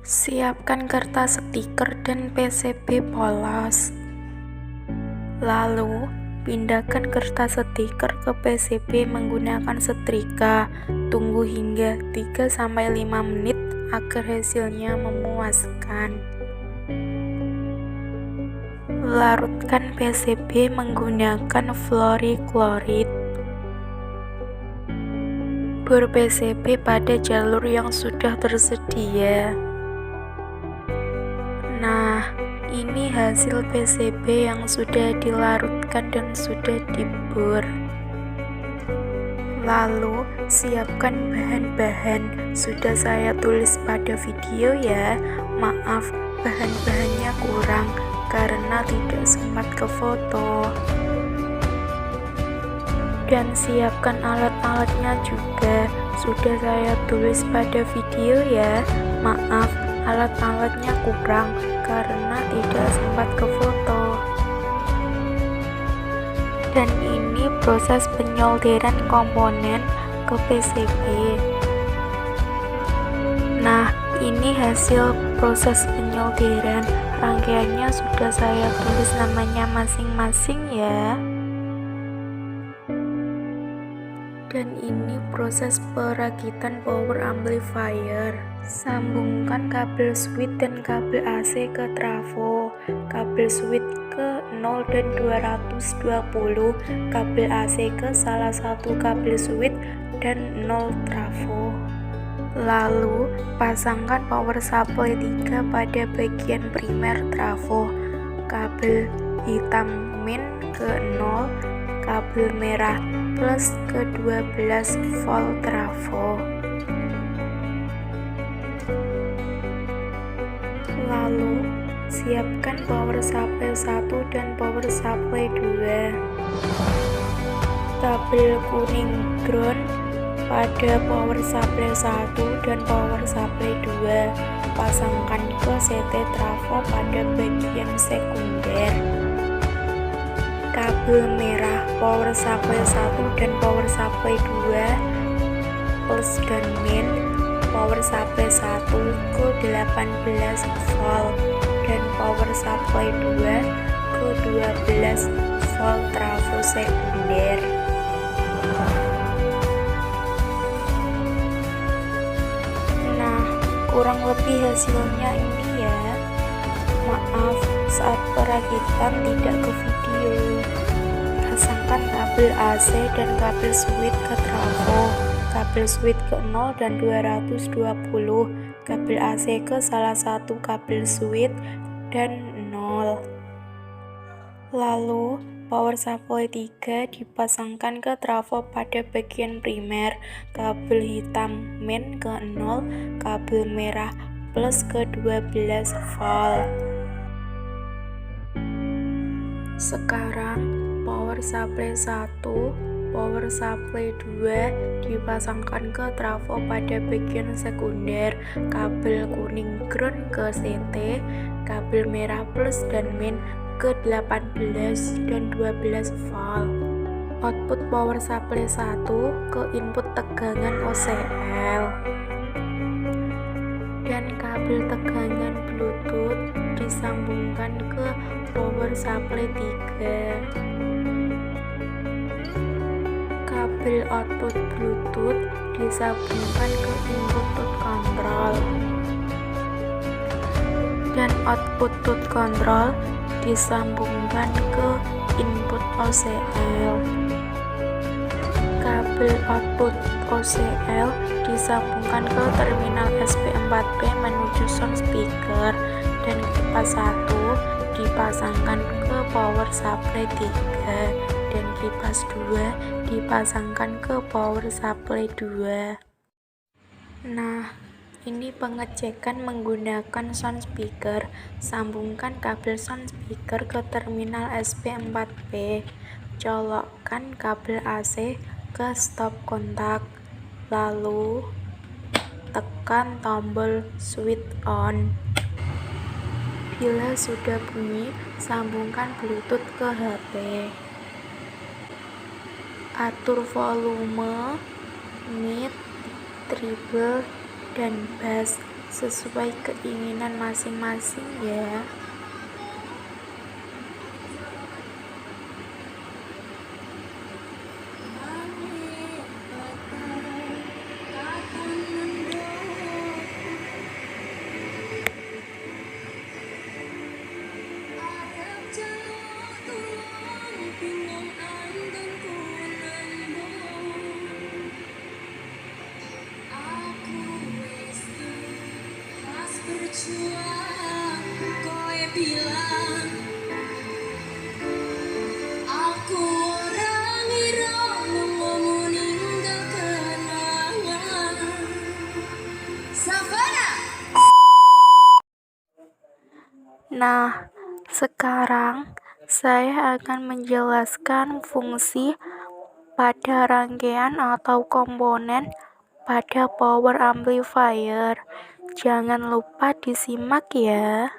Siapkan kertas stiker dan PCB polos. Lalu, pindahkan kertas stiker ke PCB menggunakan setrika. Tunggu hingga 3-5 menit agar hasilnya memuaskan. Larutkan PCB menggunakan fluoriklorid. Bor PCB pada jalur yang sudah tersedia. Nah, ini hasil PCB yang sudah dilarutkan dan sudah dibor. Lalu, siapkan bahan-bahan. Sudah saya tulis pada video ya. Maaf, bahan-bahannya kurang karena tidak sempat ke foto. Dan siapkan alat-alatnya juga. Sudah saya tulis pada video ya. Maaf, alat-alatnya kurang karena tidak sempat ke foto. Dan ini proses penyolderan komponen ke PCB. Nah, ini hasil proses penyolderan. Rangkaiannya sudah saya tulis namanya masing-masing ya. Dan ini proses perakitan power amplifier. Sambungkan kabel switch dan kabel AC ke trafo, kabel switch ke 0 dan 220, kabel AC ke salah satu kabel switch dan 0 trafo. Lalu, pasangkan power supply 3 pada bagian primer trafo, kabel hitam min ke 0, kabel merah plus ke 12 volt trafo. Lalu, siapkan power supply 1 dan power supply 2. Kabel kuning ground pada power supply 1 dan power supply 2. Pasangkan ke CT trafo pada bagian sekunder. Kabel merah power supply 1 dan power supply 2 plus dan min power supply 1 ke 18 volt dan power supply 2 ke 12 volt trafo sekunder. Nah, kurang lebih hasilnya ini ya. Maaf, saat perakitan tidak ke video. Pasangkan kabel AC dan kabel switch ke trafo, kabel switch ke 0 dan 220, kabel AC ke salah satu kabel switch dan 0. Lalu, power supply 3 dipasangkan ke trafo pada bagian primer, kabel hitam min ke 0, kabel merah plus ke 12 volt. Sekarang power supply 1, power supply 2 dipasangkan ke trafo pada bagian sekunder, kabel kuning ground ke CT, kabel merah plus dan min ke 18 dan 12 volt. Output power supply 1 ke input tegangan OCL. Dan kabel tegangan Bluetooth disambungkan ke power supply 3. Kabel output Bluetooth disambungkan ke input tooth control. Dan output tooth control disambungkan ke input OCL. Kabel output OCL disambungkan ke terminal SP4P menuju sound speaker dan kipas 1 dipasangkan ke power supply 3 dan kipas 2 dipasangkan ke power supply 2. Nah, ini pengecekan menggunakan sound speaker. Sambungkan kabel sound speaker ke terminal SP4P. Colokkan kabel AC ke stop kontak. Lalu, tekan tombol switch on. Bila sudah bunyi, sambungkan Bluetooth ke HP. Atur volume, mid, treble, dan bass sesuai keinginan masing-masing ya. Berjuang, kowe bilang aku orang ngira mau ninggal kenangan. Savana. Nah, sekarang saya akan menjelaskan fungsi pada rangkaian atau komponen pada power amplifier. Jangan lupa disimak ya.